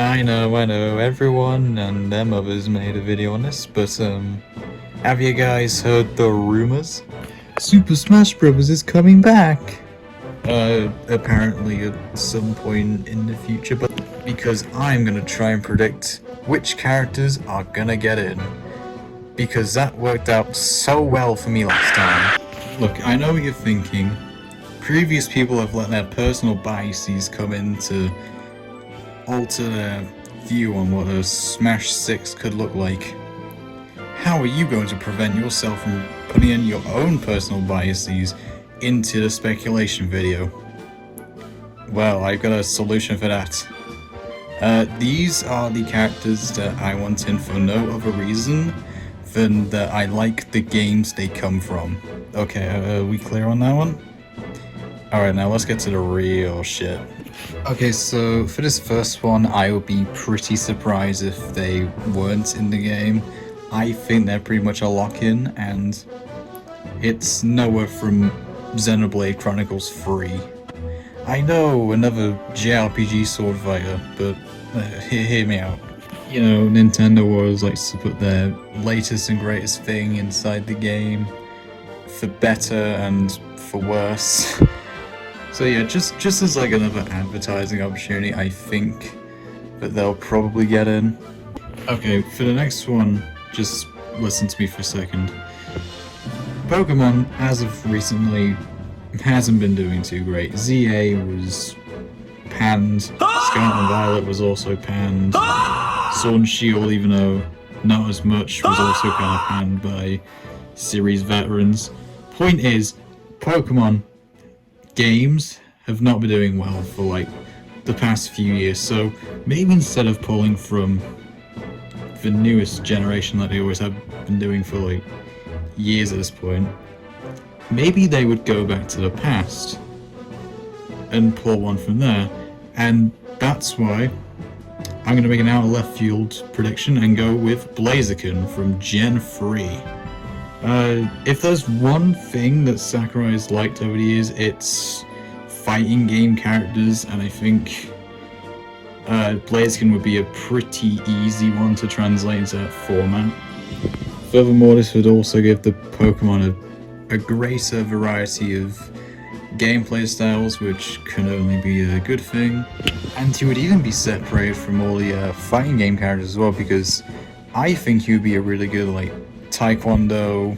I know, everyone and their mothers made a video on this, but have you guys heard the rumors? Super Smash Bros. Is coming back! Apparently at some point in the future, but because I'm gonna try and predict which characters are gonna get in. Because that worked out so well for me last time. Look, I know what you're thinking. Previous people have let their personal biases come in to alter their view on what a Smash 6 could look like. How are you going to prevent yourself from putting in your own personal biases into the speculation video? Well, I've got a solution for that. These are the characters that I want in for no other reason than that I like the games they come from. Okay, are we clear on that one? Alright, now let's get to the real shit. Okay, so for this first one, I would be pretty surprised if they weren't in the game. I think they're pretty much a lock-in, and it's Noah from Xenoblade Chronicles 3. I know, another JRPG sword fighter, but hear me out. You know, Nintendo always likes to put their latest and greatest thing inside the game, for better and for worse. So yeah, just as like another advertising opportunity, I think that they'll probably get in. Okay, for the next one, just listen to me for a second. Pokemon, as of recently, hasn't been doing too great. ZA was panned, Scarlet and Violet was also panned, Sword and Shield, even though not as much, was also kind of panned by series veterans. Point is, Pokemon games have not been doing well for like the past few years, so maybe instead of pulling from the newest generation that they always have been doing for like years at this point, maybe they would go back to the past and pull one from there. And that's why I'm going to make an out of left field prediction and go with Blaziken from Gen 3. If there's one thing that Sakurai has liked over the years, it's fighting game characters, and I think Blaziken would be a pretty easy one to translate into that format. Furthermore, this would also give the Pokemon a greater variety of gameplay styles, which can only be a good thing. And he would even be separated from all the fighting game characters as well, because I think he would be a really good like Taekwondo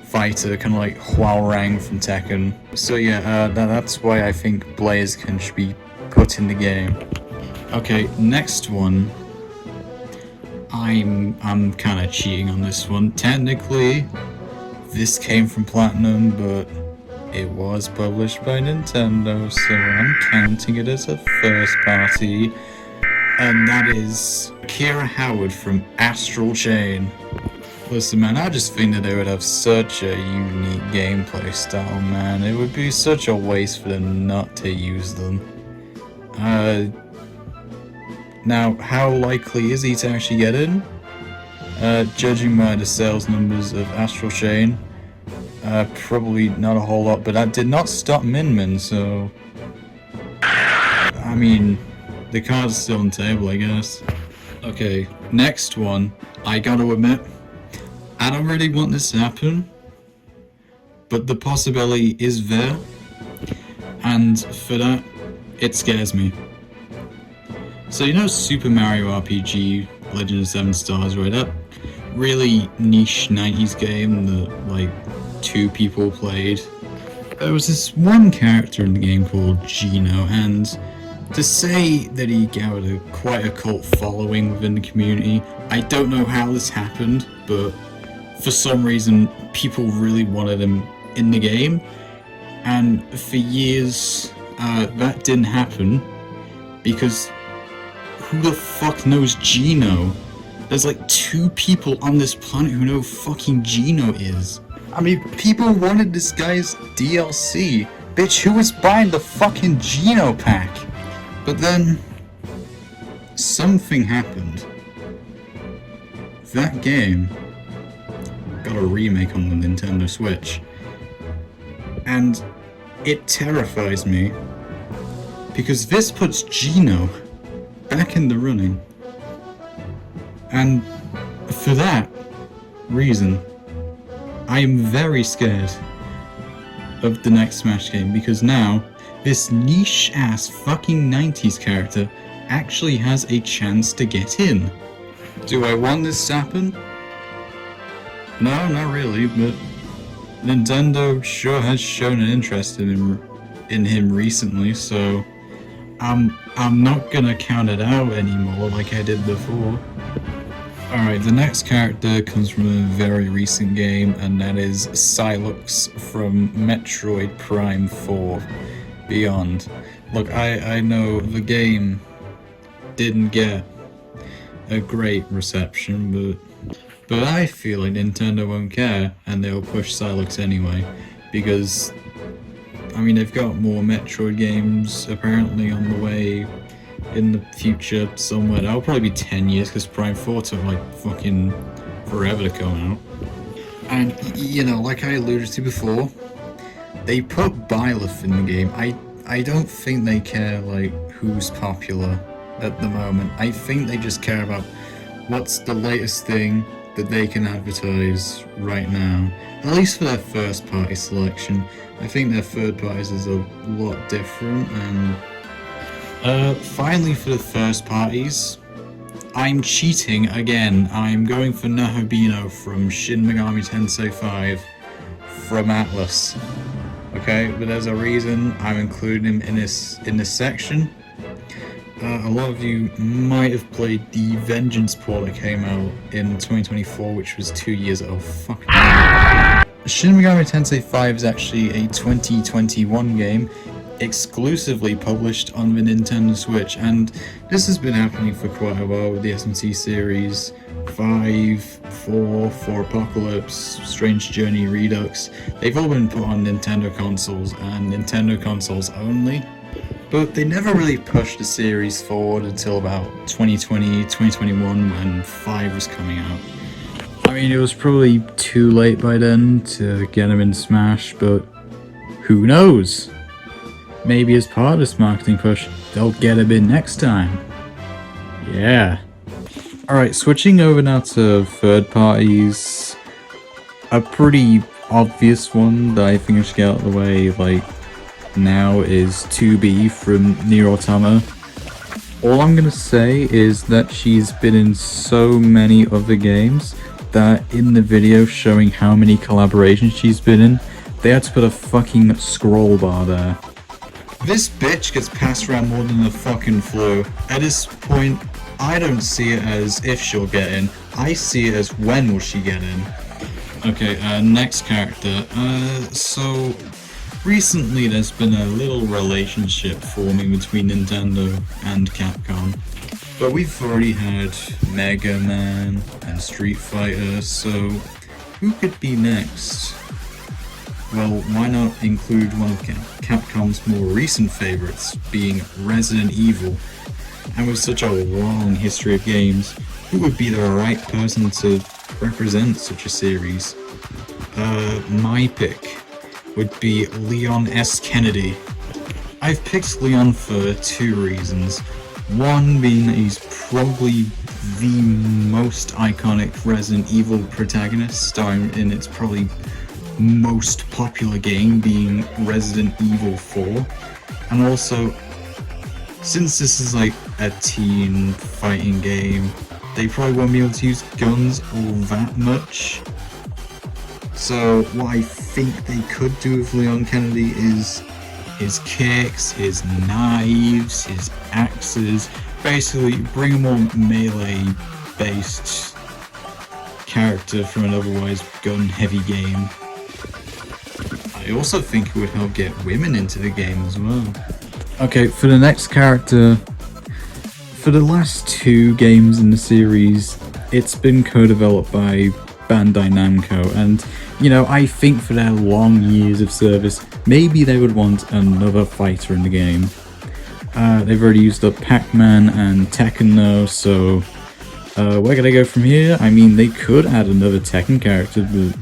fighter, kind of like Hwoarang from Tekken. So yeah, that's why I think Blaziken should be put in the game. Okay, next one. I'm kind of cheating on this one. Technically, this came from Platinum, but it was published by Nintendo, so I'm counting it as a first party. And that is Kira Howard from Astral Chain. Listen man, I just think that they would have such a unique gameplay style, man. It would be such a waste for them not to use them. Now, how likely is he to actually get in? Judging by the sales numbers of Astral Chain, probably not a whole lot, but that did not stop Min, so... I mean, the card's still on the table, I guess. Okay, next one. I gotta admit, I don't really want this to happen, but the possibility is there, and for that, it scares me. So you know Super Mario RPG Legend of 7 Stars, right? That really niche 90s game that like 2 people played. There was this one character in the game called Gino, and to say that he gathered quite a cult following within the community, I don't know how this happened, but for some reason people really wanted him in the game, and for years that didn't happen because who the fuck knows Gino? There's like 2 people on this planet who know who fucking Gino is. I mean, people wanted this guy's DLC. Bitch, who was buying the fucking Gino pack? But then, something happened. That game got a remake on the Nintendo Switch. And it terrifies me, because this puts Gino back in the running. And for that reason, I am very scared of the next Smash game, because now this niche ass fucking 90s character actually has a chance to get in. Do I want this to happen? No, not really, but Nintendo sure has shown an interest in him recently, so I'm not gonna count it out anymore like I did before. Alright, the next character comes from a very recent game, and that is Sylux from Metroid Prime 4 Beyond. Look, I know the game didn't get a great reception, but I feel like Nintendo won't care, and they'll push Sylux anyway, because, I mean, they've got more Metroid games apparently on the way in the future somewhere. That'll probably be 10 years, because Prime 4 took like fucking forever to come out. And, you know, like I alluded to before, they put Byleth in the game. I don't think they care, like, who's popular at the moment. I think they just care about what's the latest thing that they can advertise right now. At least for their first party selection. I think their third parties is a lot different, and finally for the first parties, I'm cheating again. I'm going for Nahabino from Shin Megami Tensei 5 from Atlas. Okay, but there's a reason I'm including him in this section. A lot of you might have played the Vengeance port that came out in 2024, which was 2 years ago. Oh, fuck me. Shin Megami Tensei 5 is actually a 2021 game, exclusively published on the Nintendo Switch, and this has been happening for quite a while with the SMT series. 5, 4, 4 Apocalypse, Strange Journey, Redux. They've all been put on Nintendo consoles, and Nintendo consoles only. But they never really pushed the series forward until about 2020, 2021, when 5 was coming out. I mean, it was probably too late by then to get them in Smash, but who knows? Maybe as part of this marketing push, they'll get them in next time. Yeah. Alright, switching over now to third parties. A pretty obvious one that I think I should get out of the way, like, now is 2B from Nier Automata. All I'm gonna say is that she's been in so many other games that in the video showing how many collaborations she's been in, they had to put a fucking scroll bar there. This bitch gets passed around more than the fucking flu. At this point, I don't see it as if she'll get in, I see it as when will she get in. Okay, next character. So recently there's been a little relationship forming between Nintendo and Capcom. But we've already had Mega Man and Street Fighter, so who could be next? Well, why not include one of Capcom's more recent favorites, being Resident Evil? And with such a long history of games, who would be the right person to represent such a series? My pick would be Leon S. Kennedy. I've picked Leon for 2 reasons. One being that he's probably the most iconic Resident Evil protagonist, starring in its probably most popular game, being Resident Evil 4. And also, since this is like a teen fighting game, they probably won't be able to use guns all that much. So what I think they could do with Leon Kennedy is his kicks, his knives, his axes, basically bring a more melee-based character from an otherwise gun-heavy game. I also think it would help get women into the game as well. Okay, for the next character, for the last 2 games in the series, it's been co-developed by Bandai Namco, and you know, I think for their long years of service, maybe they would want another fighter in the game. They've already used up Pac-Man and Tekken though, so where can I go from here? I mean, they could add another Tekken character, but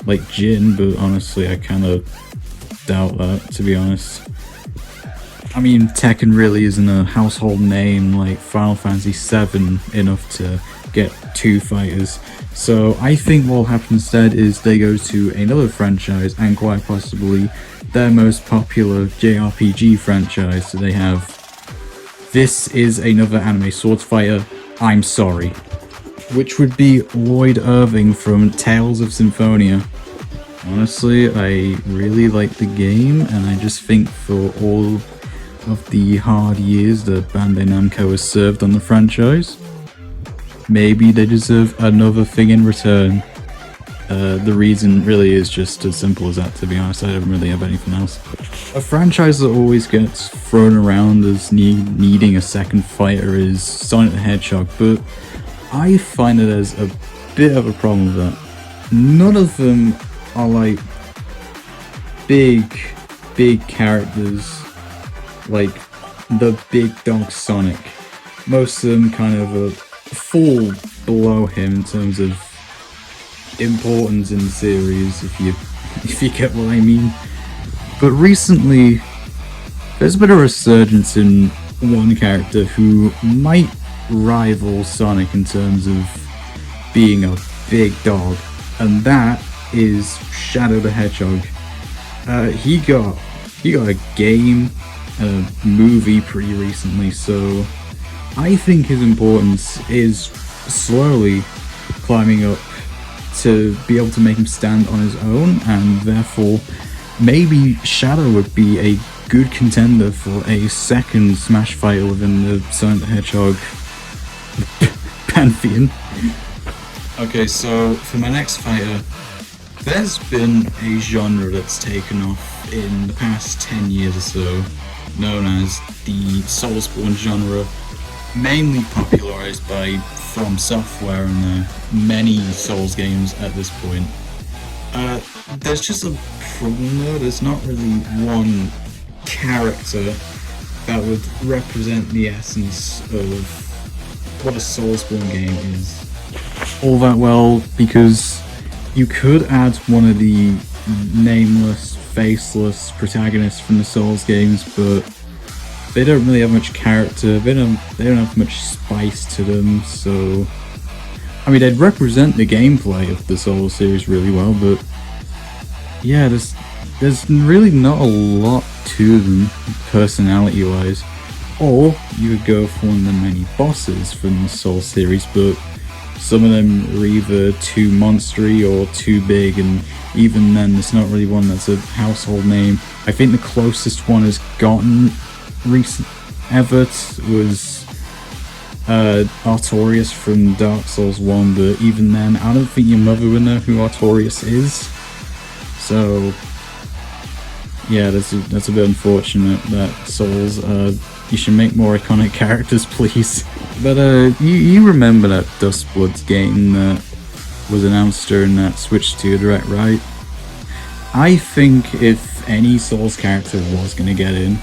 like Jin, but honestly I kind of doubt that, to be honest. I mean, Tekken really isn't a household name like Final Fantasy VII enough to get 2 fighters. So I think what will happen instead is they go to another franchise, and quite possibly their most popular JRPG franchise. So they have, this is another anime swords fighter, I'm sorry. Which would be Lloyd Irving from Tales of Symphonia. Honestly, I really like the game, and I just think for all of the hard years that Bandai Namco has served on the franchise, maybe they deserve another thing in return. The reason really is just as simple as that, to be honest. I don't really have anything else. A franchise that always gets thrown around as needing a second fighter is Sonic the Hedgehog, but I find that there's a bit of a problem with that. None of them are like big characters like the big dog Sonic. Most of them kind of fall below him in terms of importance in the series, if you get what I mean. But recently, there's been a resurgence in one character who might rival Sonic in terms of being a big dog, and that is Shadow the Hedgehog. He got a game and a movie pretty recently, so I think his importance is slowly climbing up to be able to make him stand on his own, and therefore maybe Shadow would be a good contender for a second Smash fighter within the Sonic the Hedgehog pantheon. Okay, so for my next fighter, there's been a genre that's taken off in the past 10 years or so, known as the Soulsborne genre, mainly popularized by From Software and their many Souls games at this point. There's just a problem though, there's not really one character that would represent the essence of what a Soulsborne game is all that well, because you could add one of the nameless, faceless protagonists from the Souls games, but they don't really have much character, they don't have much spice to them, so I mean, they'd represent the gameplay of the Souls series really well, but yeah, there's really not a lot to them personality-wise. Or you could go for one of the many bosses from the Souls series, but some of them are either too monstery or too big, and even then there's not really one that's a household name. I think the closest one has gotten recent ever was Artorias from Dark Souls 1, but even then I don't think your mother would know who Artorias is. So yeah, that's a bit unfortunate that Souls, you should make more iconic characters, please. But you remember that Dustblood game that was announced during that Switch 2 Direct, right? I think if any Souls character was going to get in,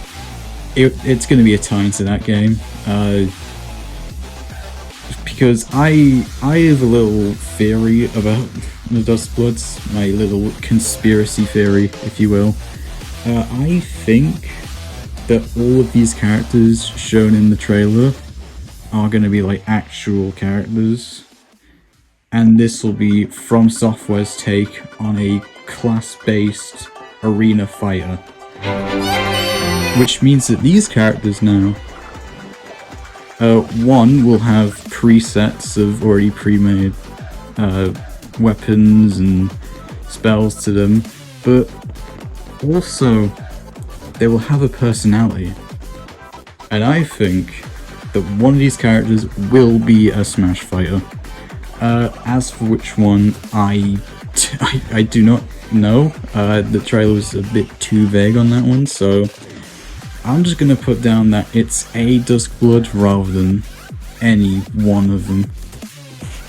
it's going to be a tie to that game. Because I have a little theory about the Dustbloods, my little conspiracy theory, if you will. I think that all of these characters shown in the trailer are going to be like actual characters, and this will be From Software's take on a class-based arena fighter, which means that these characters now, one, will have presets of already pre-made weapons and spells to them, but also they will have a personality. And I think that one of these characters will be a Smash fighter. As for which one, I do not know. The trailer was a bit too vague on that one, so I'm just gonna put down that it's a Duskblood rather than any one of them.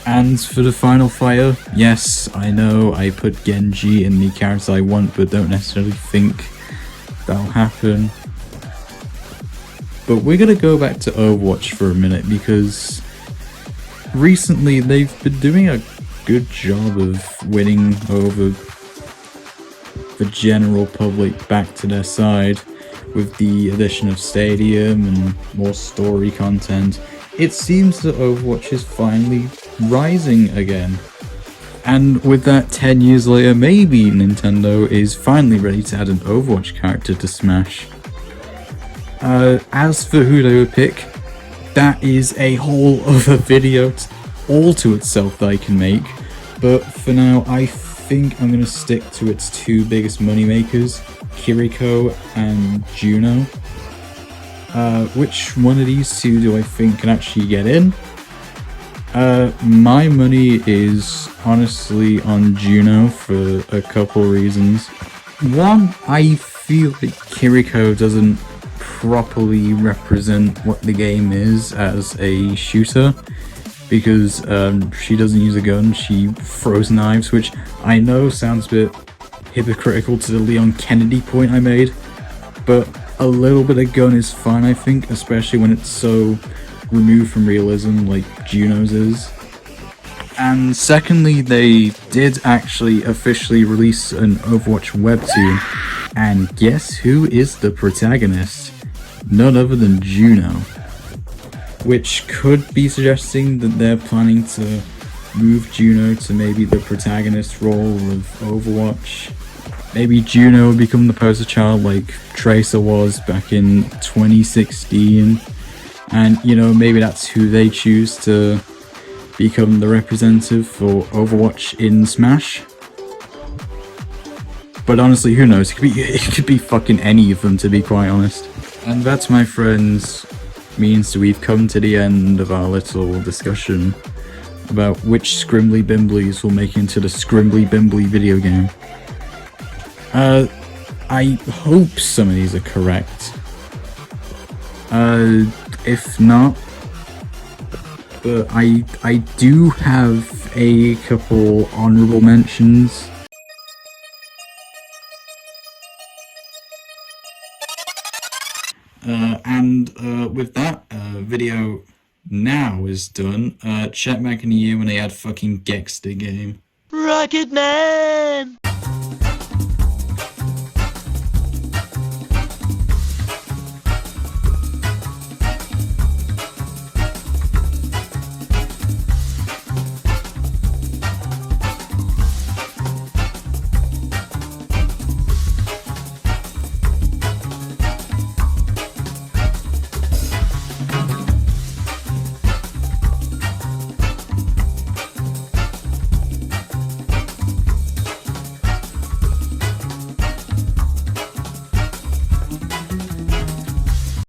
And for the final fighter, yes, I know I put Genji in the character I want, but don't necessarily think that'll happen. But we're gonna go back to Overwatch for a minute, because recently they've been doing a good job of winning over the general public back to their side. with the addition of Stadium and more story content, it seems that Overwatch is finally rising again. And with that, 10 years later, maybe Nintendo is finally ready to add an Overwatch character to Smash. As for who they would pick, that is a whole other video all to itself that I can make. But for now, I think I'm going to stick to its two biggest moneymakers, Kiriko and Juno. Which one of these two do I think can actually get in? My money is honestly on Juno for a couple reasons. One, I feel that Kiriko doesn't properly represent what the game is as a shooter, because she doesn't use a gun, she throws knives, which I know sounds a bit hypocritical to the Leon Kennedy point I made, but a little bit of gun is fine, I think, especially when it's so removed from realism like Juno's is. And secondly, they did actually officially release an Overwatch webtoon, and guess who is the protagonist? None other than Juno. Which could be suggesting that they're planning to move Juno to maybe the protagonist role of Overwatch. Maybe Juno will become the poster child like Tracer was back in 2016. And, you know, maybe that's who they choose to become the representative for Overwatch in Smash. But honestly, who knows? It could be fucking any of them, to be quite honest. And that, my friends, means that we've come to the end of our little discussion about which scrimbly bimblies will make into the scrimbly bimbly video game. I hope some of these are correct. If not, but I do have a couple honorable mentions. With that, video now is done. Check back in a year when they add fucking Gex to the game. Rocket Man!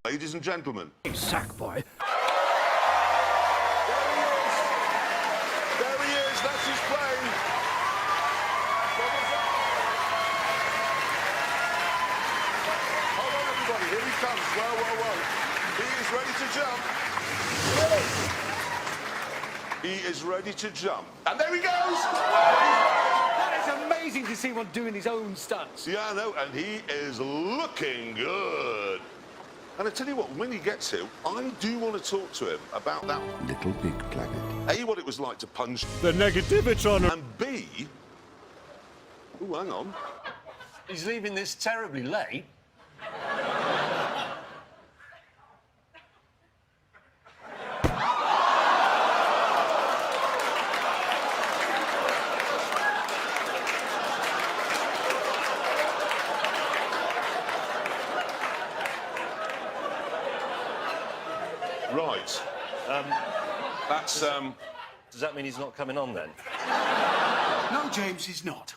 Ladies and gentlemen. Sack boy. There he is, that's his plane. Hold on, everybody, here he comes. Whoa, whoa, whoa. He is ready to jump. He is ready to jump. And there he goes! That is amazing to see one doing his own stunts. Yeah, I know, and he is looking good. And I tell you what, when he gets here, I do want to talk to him about that Little Big Planet. A, what it was like to punch The negativitron. and B, oh, hang on. He's leaving this terribly late. Right. That's, Does that mean he's not coming on then? No, James, he's not.